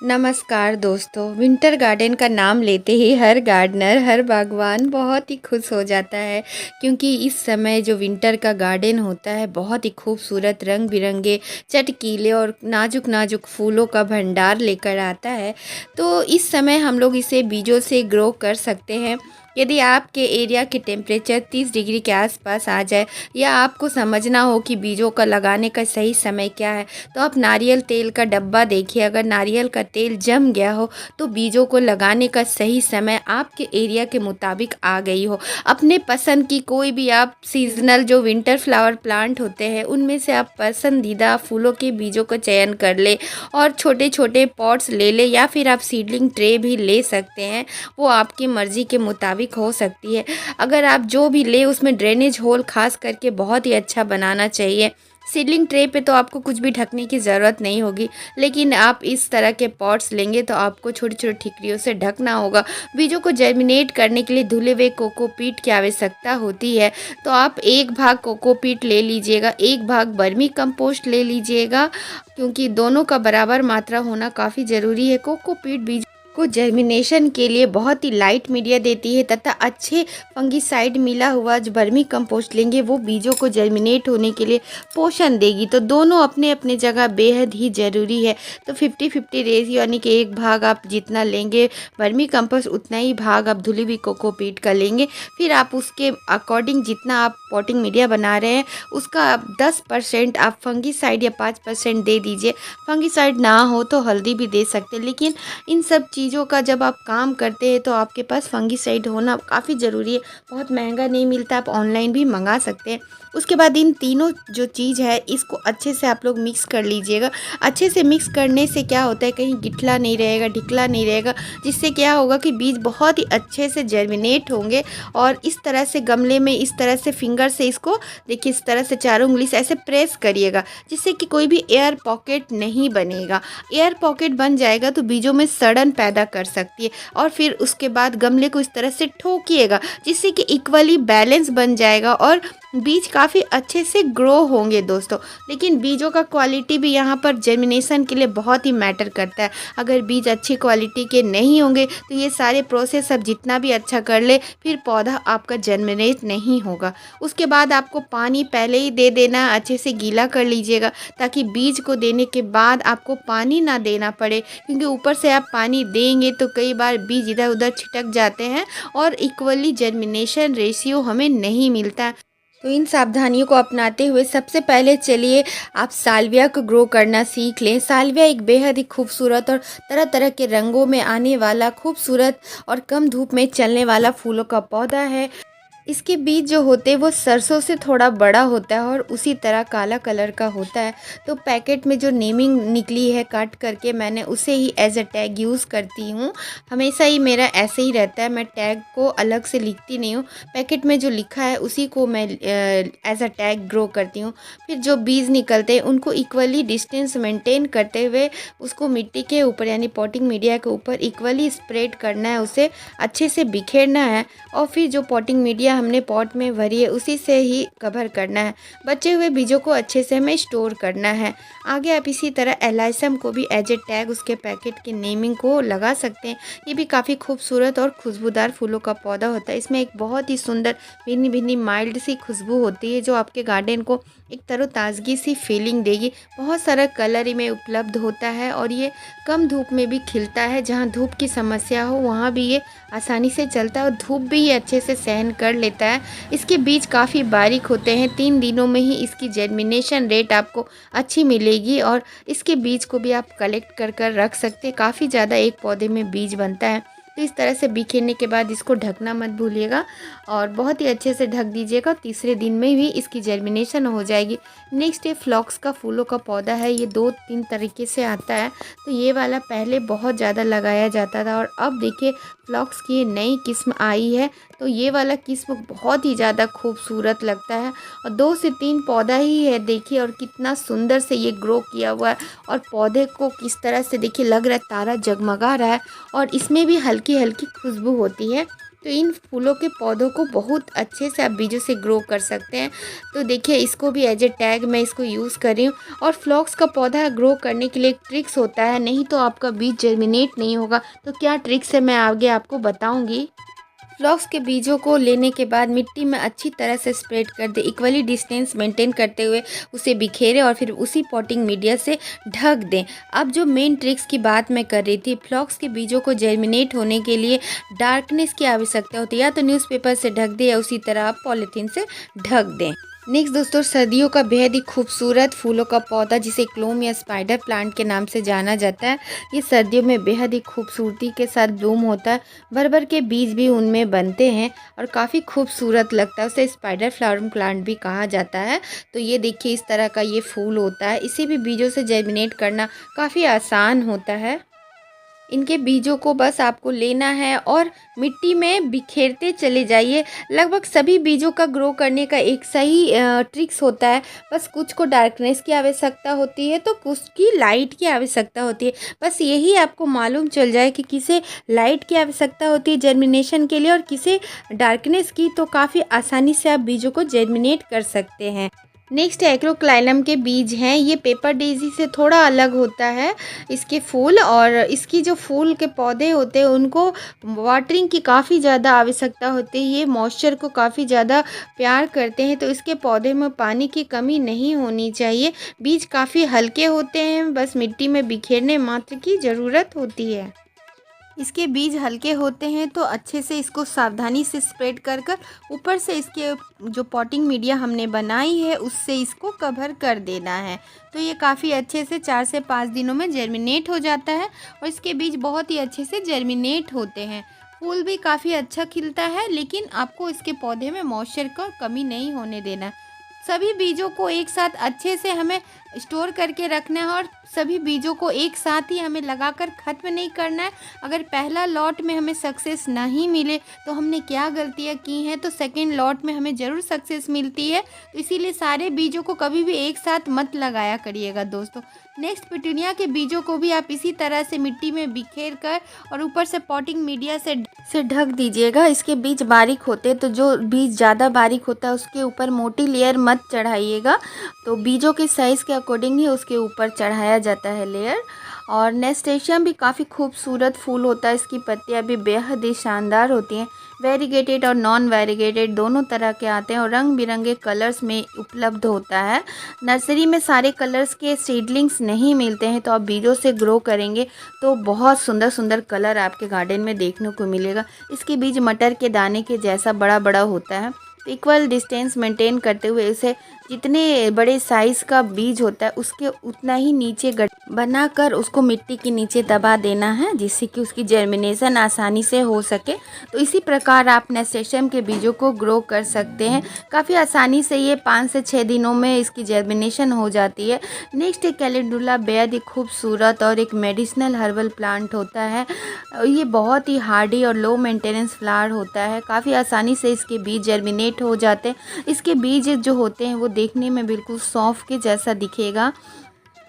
नमस्कार दोस्तों। Winter garden का नाम लेते ही हर गार्डनर, हर बागवान बहुत ही खुश हो जाता है, क्योंकि इस समय जो विंटर का गार्डन होता है बहुत ही खूबसूरत रंग बिरंगे चटकीले और नाजुक नाजुक फूलों का भंडार लेकर आता है। तो इस समय हम लोग इसे बीजों से ग्रो कर सकते हैं। यदि आपके एरिया के टेम्परेचर 30 डिग्री के आसपास आ जाए या आपको समझना हो कि बीजों का लगाने का सही समय क्या है, तो आप नारियल तेल का डब्बा देखिए। अगर नारियल का तेल जम गया हो तो बीजों को लगाने का सही समय आपके एरिया के मुताबिक आ गई हो। अपने पसंद की कोई भी आप सीजनल जो विंटर फ्लावर प्लांट होते हैं उनमें से आप पसंदीदा फूलों के बीजों का चयन कर ले और छोटे छोटे पॉट्स ले ले, या फिर आप सीडलिंग ट्रे भी ले सकते हैं। वो आपकी मर्ज़ी के मुताबिक हो सकती है। अगर आप जो भी ले उसमें ड्रेनेज होल खास करके बहुत ही अच्छा बनाना चाहिए। सीडलिंग ट्रे पे तो आपको कुछ भी ढकने की ज़रूरत नहीं होगी, लेकिन आप इस तरह के पॉट्स लेंगे तो आपको छोटी छोटी ठिकरियों से ढकना होगा। बीजों को जर्मिनेट करने के लिए धुले हुए कोकोपीट की आवश्यकता होती है। तो आप एक भाग कोकोपीट ले लीजिएगा, एक भाग वर्मी कंपोस्ट ले लीजिएगा, क्योंकि दोनों का बराबर मात्रा होना काफ़ी ज़रूरी है। कोकोपीट बीज को जर्मिनेशन के लिए बहुत ही लाइट मीडिया देती है, तथा अच्छे फंगीसाइड मिला हुआ जो वर्मी कंपोस्ट लेंगे वो बीजों को जर्मिनेट होने के लिए पोषण देगी। तो दोनों अपने अपने जगह बेहद ही ज़रूरी है। तो 50-50 रेशियो, यानी कि एक भाग आप जितना लेंगे वर्मी कंपोस्ट उतना ही भाग आप धुली हुई कोकोपीट का लेंगे। फिर आप उसके अकॉर्डिंग जितना आप पॉटिंग मीडिया बना रहे हैं उसका आप 10% आप फंगीसाइड या 5% दे दीजिए। फंगीसाइड ना हो तो हल्दी भी दे सकते हैं, लेकिन इन सब चीज़ों का जब आप काम करते हैं तो आपके पास फंगीसाइड होना काफ़ी ज़रूरी है। बहुत महंगा नहीं मिलता, आप ऑनलाइन भी मंगा सकते हैं। उसके बाद इन तीनों जो चीज़ है इसको अच्छे से आप लोग मिक्स कर लीजिएगा। अच्छे से मिक्स करने से क्या होता है, कहीं गिठला नहीं रहेगा, ढिकला नहीं रहेगा, जिससे क्या होगा कि बीज बहुत ही अच्छे से जर्मिनेट होंगे। और इस तरह से गमले में इस तरह से फिंगर से इसको देखिए, इस तरह से चारों उंगली से ऐसे प्रेस करिएगा, जिससे कि कोई भी एयर पॉकेट नहीं बनेगा। एयर पॉकेट बन जाएगा तो बीजों में सड़न पैदा कर सकती है। और फिर उसके बाद गमले को इस तरह से ठोकिएगा, जिससे कि इक्वली बैलेंस बन जाएगा और बीज काफ़ी अच्छे से ग्रो होंगे दोस्तों। लेकिन बीजों का क्वालिटी भी यहाँ पर जर्मिनेशन के लिए बहुत ही मैटर करता है। अगर बीज अच्छी क्वालिटी के नहीं होंगे तो ये सारे प्रोसेस अब जितना भी अच्छा कर ले फिर पौधा आपका जर्मिनेट नहीं होगा। उसके बाद आपको पानी पहले ही दे देना, अच्छे से गीला कर लीजिएगा, ताकि बीज को देने के बाद आपको पानी ना देना पड़े, क्योंकि ऊपर से आप पानी देंगे तो कई बार बीज इधर उधर छिटक जाते हैं और इक्वली जर्मिनेशन रेशियो हमें नहीं मिलता है। तो इन सावधानियों को अपनाते हुए सबसे पहले चलिए आप साल्विया को ग्रो करना सीख लें। साल्विया एक बेहद ही खूबसूरत और तरह तरह के रंगों में आने वाला खूबसूरत और कम धूप में चलने वाला फूलों का पौधा है। इसके बीज जो होते हैं वो सरसों से थोड़ा बड़ा होता है और उसी तरह काला कलर का होता है। तो पैकेट में जो नेमिंग निकली है काट करके, मैंने उसे ही एज अ टैग यूज़ करती हूँ। हमेशा ही मेरा ऐसे ही रहता है, मैं टैग को अलग से लिखती नहीं हूँ। पैकेट में जो लिखा है उसी को मैं एज अ टैग ग्रो करती हूँ। फिर जो बीज निकलते हैं उनको इक्वली डिस्टेंस मेंटेन करते हुए उसको मिट्टी के ऊपर यानी पॉटिंग मीडिया के ऊपर इक्वली स्प्रेड करना है, उसे अच्छे से बिखेरना है। और फिर जो पॉटिंग मीडिया हमने पॉट में भरी है उसी से ही कवर करना है। बचे हुए बीजों को अच्छे से हमें स्टोर करना है। आगे आप इसी तरह एलाइसम को भी एज ए टैग उसके पैकेट के नेमिंग को लगा सकते हैं। ये भी काफ़ी खूबसूरत और खुशबूदार फूलों का पौधा होता है। इसमें एक बहुत ही सुंदर भिन्नी भिन्नी माइल्ड सी खुशबू होती है, जो आपके गार्डन को एक तरोताज़गी सी फीलिंग देगी। बहुत सारा कलर में उपलब्ध होता है और ये कम धूप में भी खिलता है। जहाँ धूप की समस्या हो वहाँ भी ये आसानी से चलता है और धूप भी ये अच्छे से सहन कर लेता है। इसके बीज काफ़ी बारीक होते हैं। 3 दिनों में ही इसकी जर्मिनेशन रेट आपको अच्छी मिलेगी और इसके बीज को भी आप कलेक्ट कर कर रख सकते हैं। काफ़ी ज़्यादा एक पौधे में बीज बनता है। तो इस तरह से बिखेरने के बाद इसको ढकना मत भूलिएगा और बहुत ही अच्छे से ढक दीजिएगा। तीसरे दिन में भी इसकी जर्मिनेशन हो जाएगी। नेक्स्ट ये फ्लॉक्स का फूलों का पौधा है। ये 2-3 तरीके से आता है। तो ये वाला पहले बहुत ज़्यादा लगाया जाता था और अब देखिए फ्लॉक्स की ये नई किस्म आई है। तो ये वाला किस्म बहुत ही ज़्यादा खूबसूरत लगता है और 2 से 3 पौधा ही है देखिए, और कितना सुंदर से ये ग्रो किया हुआ है। और पौधे को किस तरह से देखिए लग रहा है तारा जगमगा रहा है और इसमें भी हल्की हल्की खुशबू होती है। तो इन फूलों के पौधों को बहुत अच्छे से आप बीजों से ग्रो कर सकते हैं। तो देखिए इसको भी एज ए टैग मैं इसको यूज़ कर रही हूँ। और फ्लॉक्स का पौधा ग्रो करने के लिए एक ट्रिक्स होता है, नहीं तो आपका बीज जर्मिनेट नहीं होगा। तो क्या ट्रिक्स है मैं आगे आपको बताऊँगी। फ्लॉक्स के बीजों को लेने के बाद मिट्टी में अच्छी तरह से स्प्रेड कर दे, इक्वली डिस्टेंस मेंटेन करते हुए उसे बिखेरें और फिर उसी पॉटिंग मीडिया से ढक दें। अब जो मेन ट्रिक्स की बात मैं कर रही थी, फ्लॉक्स के बीजों को जर्मिनेट होने के लिए डार्कनेस की आवश्यकता होती है। या तो न्यूज़पेपर से ढक दें या उसी तरह आप पॉलीथीन से ढक दें। नेक्स्ट दोस्तों, सर्दियों का बेहद ही खूबसूरत फूलों का पौधा जिसे क्लोम या स्पाइडर प्लांट के नाम से जाना जाता है, ये सर्दियों में बेहद ही खूबसूरती के साथ ब्लूम होता है। भर भर के बीज भी उनमें बनते हैं और काफ़ी खूबसूरत लगता है। उसे स्पाइडर फ्लावरिंग प्लांट भी कहा जाता है। तो ये देखिए इस तरह का ये फूल होता है। इसे भी बीजों से जर्मिनेट करना काफ़ी आसान होता है। इनके बीजों को बस आपको लेना है और मिट्टी में बिखेरते चले जाइए। लगभग सभी बीजों का ग्रो करने का एक सही ट्रिक्स होता है। बस कुछ को डार्कनेस की आवश्यकता होती है तो कुछ की लाइट की आवश्यकता होती है। बस यही आपको मालूम चल जाए कि किसे लाइट की आवश्यकता होती है जर्मिनेशन के लिए और किसे डार्कनेस की, तो काफ़ी आसानी से आप बीजों को जर्मिनेट कर सकते हैं। नेक्स्ट एक्रोक्लाइलम के बीज हैं। ये पेपर डेजी से थोड़ा अलग होता है इसके फूल, और इसकी जो फूल के पौधे होते हैं उनको वाटरिंग की काफ़ी ज़्यादा आवश्यकता होती है। ये मॉइस्चर को काफ़ी ज़्यादा प्यार करते हैं, तो इसके पौधे में पानी की कमी नहीं होनी चाहिए। बीज काफ़ी हल्के होते हैं, बस मिट्टी में बिखेरने मात्र की ज़रूरत होती है। इसके बीज हल्के होते हैं तो अच्छे से इसको सावधानी से स्प्रेड कर कर ऊपर से इसके जो पॉटिंग मीडिया हमने बनाई है उससे इसको कवर कर देना है। तो ये काफ़ी अच्छे से 4 से 5 दिनों में जर्मिनेट हो जाता है और इसके बीज बहुत ही अच्छे से जर्मिनेट होते हैं। फूल भी काफ़ी अच्छा खिलता है, लेकिन आपको इसके पौधे में मॉइस्चर का कमी नहीं होने देना है। सभी बीजों को एक साथ अच्छे से हमें स्टोर करके रखना है और सभी बीजों को एक साथ ही हमें लगाकर ख़त्म नहीं करना है। अगर पहला लॉट में हमें सक्सेस नहीं मिले तो हमने क्या गलतियाँ की हैं, तो सेकंड लॉट में हमें ज़रूर सक्सेस मिलती है। तो इसीलिए सारे बीजों को कभी भी एक साथ मत लगाया करिएगा दोस्तों। नेक्स्ट पिटूनिया के बीजों को भी आप इसी तरह से मिट्टी में बिखेर कर और ऊपर से पॉटिंग मीडिया से ढक दीजिएगा। इसके बीज बारीक होते हैं, तो जो बीज ज़्यादा बारीक होता है उसके ऊपर मोटी लेयर मत चढ़ाइएगा। तो बीजों के साइज़ के अकॉर्डिंग ही उसके ऊपर चढ़ाया जाता है लेयर। और नेस्टेशियम भी काफ़ी खूबसूरत फूल होता है। इसकी पत्तियां भी बेहद ही शानदार होती हैं। वेरीगेटेड और नॉन वेरीगेटेड दोनों तरह के आते हैं और रंग बिरंगे कलर्स में उपलब्ध होता है। नर्सरी में सारे कलर्स के सीडलिंग्स नहीं मिलते हैं, तो आप बीजों से ग्रो करेंगे तो बहुत सुंदर सुंदर कलर आपके गार्डन में देखने को मिलेगा। इसके बीज मटर के दाने के जैसा बड़ा बड़ा होता है। इक्वल डिस्टेंस मेंटेन करते हुए इसे जितने बड़े साइज़ का बीज होता है उसके उतना ही नीचे बनाकर उसको मिट्टी के नीचे दबा देना है, जिससे कि उसकी जर्मिनेशन आसानी से हो सके। तो इसी प्रकार आप नेस्टेशियम के बीजों को ग्रो कर सकते हैं काफ़ी आसानी से। ये 5 से 6 दिनों में इसकी जर्मिनेशन हो जाती है। नेक्स्ट एक कैलेंडुला बेहद ही खूबसूरत और एक मेडिसिनल हर्बल प्लांट होता है। ये बहुत ही हार्डी और लो मेंटेनेंस फ्लावर होता है। काफ़ी आसानी से इसके बीज जर्मिनेट हो जाते हैं। इसके बीज जो होते हैं वो देखने में बिल्कुल सौंफ के जैसा दिखेगा।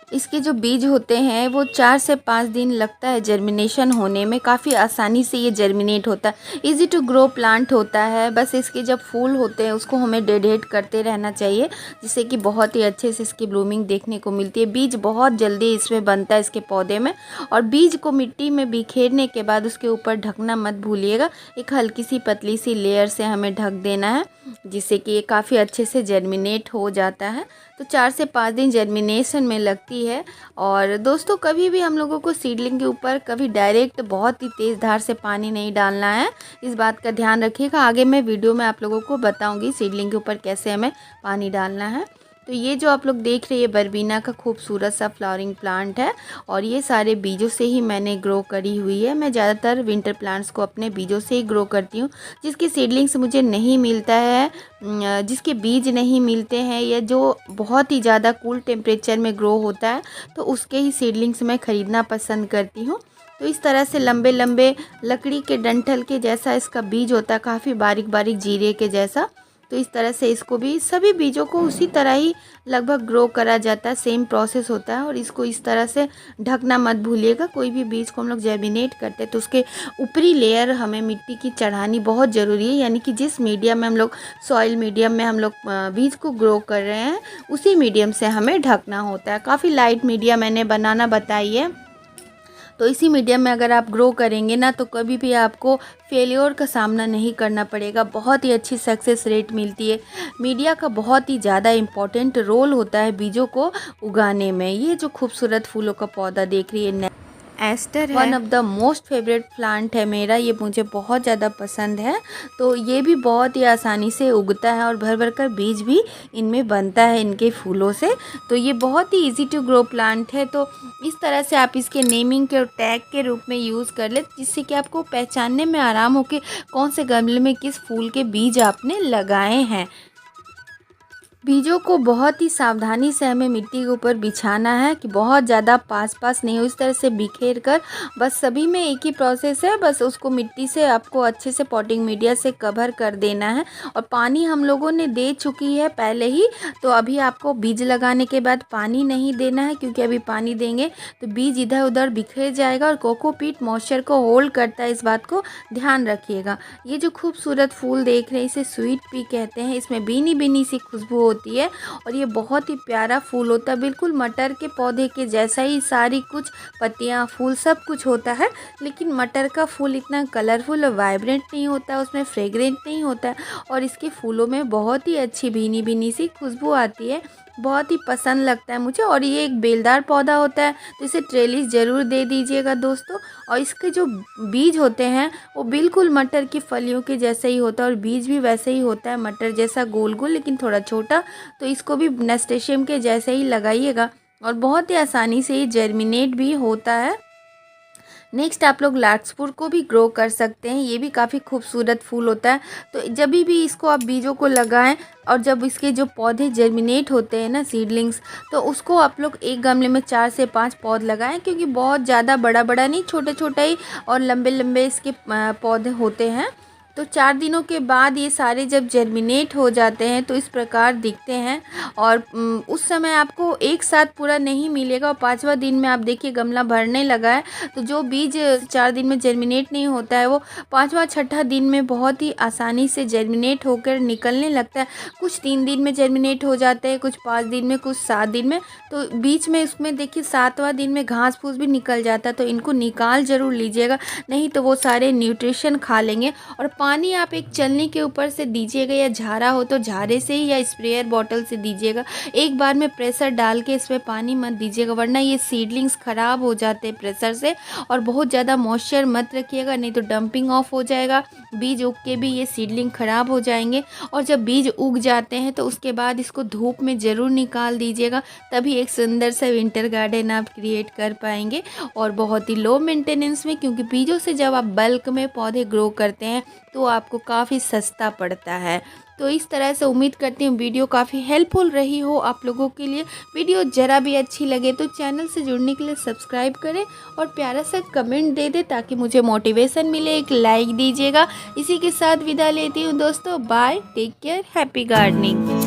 इसके जो बीज होते हैं वो 4 से 5 दिन लगता है जर्मिनेशन होने में। काफ़ी आसानी से ये जर्मिनेट होता है। इजी टू ग्रो प्लांट होता है। बस इसके जब फूल होते हैं उसको हमें डेडेट करते रहना चाहिए, जिससे कि बहुत ही अच्छे से इसकी ब्लूमिंग देखने को मिलती है। बीज बहुत जल्दी इसमें बनता है इसके पौधे में। और बीज को मिट्टी में बिखेरने के बाद उसके ऊपर ढकना मत भूलिएगा। एक हल्की सी पतली सी लेयर से हमें ढक देना है, जिससे कि ये काफ़ी अच्छे से जर्मिनेट हो जाता है। तो 4 से 5 दिन जर्मिनेशन में लगती है। और दोस्तों कभी भी हम लोगों को सीडलिंग के ऊपर कभी डायरेक्ट बहुत ही तेज़ धार से पानी नहीं डालना है, इस बात का ध्यान रखिएगा। आगे मैं वीडियो में आप लोगों को बताऊंगी सीडलिंग के ऊपर कैसे हमें पानी डालना है। तो ये जो आप लोग देख रहे हैं बरबीना का खूबसूरत सा फ्लावरिंग प्लांट है और ये सारे बीजों से ही मैंने ग्रो करी हुई है। मैं ज़्यादातर विंटर प्लांट्स को अपने बीजों से ही ग्रो करती हूँ। जिसकी सीडलिंग्स मुझे नहीं मिलता है, जिसके बीज नहीं मिलते हैं या जो बहुत ही ज़्यादा कूल टेम्परेचर में ग्रो होता है, तो उसके ही सीडलिंग्स मैं ख़रीदना पसंद करती हूँ। तो इस तरह से लंबे लंबे लकड़ी के डंठल के जैसा इसका बीज होता है, काफ़ी बारीक बारीक जीरे के जैसा। तो इस तरह से इसको भी सभी बीजों को उसी तरह ही लगभग ग्रो करा जाता है, सेम प्रोसेस होता है। और इसको इस तरह से ढकना मत भूलिएगा। कोई भी बीज को हम लोग जर्मिनेट करते हैं तो उसके ऊपरी लेयर हमें मिट्टी की चढ़ानी बहुत ज़रूरी है, यानी कि जिस मीडियम में हम लोग सॉइल मीडियम में हम लोग बीज को ग्रो कर रहे हैं उसी मीडियम से हमें ढकना होता है। काफ़ी लाइट मीडियम मैंने बनाना बताई है, तो इसी मीडियम में अगर आप ग्रो करेंगे ना तो कभी भी आपको फेलियर का सामना नहीं करना पड़ेगा। बहुत ही अच्छी सक्सेस रेट मिलती है। मीडिया का बहुत ही ज़्यादा इम्पोर्टेंट रोल होता है बीजों को उगाने में। ये जो खूबसूरत फूलों का पौधा देख रही है एस्टर है, one of the most favourite plant है मेरा, ये मुझे बहुत ज़्यादा पसंद है। तो ये भी बहुत ही आसानी से उगता है और भर भर कर बीज भी इनमें बनता है इनके फूलों से। तो ये बहुत ही इजी टू ग्रो प्लांट है। तो इस तरह से आप इसके नेमिंग के और टैग के रूप में यूज़ कर ले, जिससे कि आपको पहचानने में आराम हो कि कौन से गमले में किस फूल के बीज आपने लगाए हैं। बीजों को बहुत ही सावधानी से हमें मिट्टी के ऊपर बिछाना है कि बहुत ज़्यादा पास पास नहीं हो, इस तरह से बिखेर कर बस सभी में एक ही प्रोसेस है। बस उसको मिट्टी से आपको अच्छे से पॉटिंग मीडिया से कवर कर देना है। और पानी हम लोगों ने दे चुकी है पहले ही, तो अभी आपको बीज लगाने के बाद पानी नहीं देना है, क्योंकि अभी पानी देंगे तो बीज इधर उधर बिखर जाएगा। और कोकोपीट मॉइस्चर को होल्ड करता है, इस बात को ध्यान रखिएगा। ये जो खूबसूरत फूल देख रहे हैं इसे स्वीट पी कहते हैं। इसमें बीनी बीनी सी खुशबू होती है और ये बहुत ही प्यारा फूल होता है, बिल्कुल मटर के पौधे के जैसा ही सारी कुछ पत्तियां फूल सब कुछ होता है। लेकिन मटर का फूल इतना कलरफुल और वाइब्रेंट नहीं होता है, उसमें फ्रेग्रेंट नहीं होता है और इसके फूलों में बहुत ही अच्छी भीनी भीनी सी खुशबू आती है। बहुत ही पसंद लगता है मुझे। और ये एक बेलदार पौधा होता है, तो इसे ट्रेलिस ज़रूर दे दीजिएगा दोस्तों। और इसके जो बीज होते हैं वो बिल्कुल मटर की फलियों के जैसे ही होता है और बीज भी वैसे ही होता है, मटर जैसा गोल गोल लेकिन थोड़ा छोटा। तो इसको भी नेस्टेशियम के जैसे ही लगाइएगा और बहुत ही आसानी से ये जर्मिनेट भी होता है। नेक्स्ट आप लोग लार्क्सपुर को भी ग्रो कर सकते हैं, ये भी काफ़ी खूबसूरत फूल होता है। तो जब भी इसको आप बीजों को लगाएं और जब इसके जो पौधे जर्मिनेट होते हैं ना सीडलिंग्स, तो उसको आप लोग एक गमले में 4 से 5 पौध लगाएं, क्योंकि बहुत ज़्यादा बड़ा बड़ा नहीं, छोटे छोटे ही और लंबे लंबे इसके पौधे होते हैं। तो 4 दिनों के बाद ये सारे जब जर्मिनेट हो जाते हैं तो इस प्रकार दिखते हैं। और उस समय आपको एक साथ पूरा नहीं मिलेगा और 5वां दिन में आप देखिए गमला भरने लगा है। तो जो बीज 4 दिन में जर्मिनेट नहीं होता है वो 5वां 6ठा दिन में बहुत ही आसानी से जर्मिनेट होकर निकलने लगता है। कुछ 3 दिन में जर्मिनेट हो जाते हैं, कुछ 5 दिन में, कुछ 7 दिन में। तो बीच में इसमें देखिए 7वां दिन में घास फूस भी निकल जाता है, तो इनको निकाल ज़रूर लीजिएगा, नहीं तो वो सारे न्यूट्रिशन खा लेंगे। और पानी आप एक चलनी के ऊपर से दीजिएगा, या झारा हो तो झारे से ही या स्प्रेयर बॉटल से दीजिएगा। एक बार में प्रेशर डाल के इसमें पानी मत दीजिएगा, वरना ये सीडलिंग्स ख़राब हो जाते हैं प्रेशर से। और बहुत ज़्यादा मॉइस्चर मत रखिएगा, नहीं तो डंपिंग ऑफ हो जाएगा, बीज उग के भी ये सीडलिंग ख़राब हो जाएंगे। और जब बीज उग जाते हैं तो उसके बाद इसको धूप में ज़रूर निकाल दीजिएगा, तभी एक सुंदर सा विंटर गार्डन आप क्रिएट कर पाएंगे। और बहुत ही लो मेंटेनेंस में, क्योंकि बीजों से जब आप बल्क में पौधे ग्रो करते हैं तो आपको काफ़ी सस्ता पड़ता है। तो इस तरह से उम्मीद करती हूँ वीडियो काफ़ी हेल्पफुल रही हो आप लोगों के लिए। वीडियो ज़रा भी अच्छी लगे तो चैनल से जुड़ने के लिए सब्सक्राइब करें और प्यारा सा कमेंट दे दें ताकि मुझे मोटिवेशन मिले। एक लाइक दीजिएगा। इसी के साथ विदा लेती हूँ दोस्तों, bye, take care, happy gardening.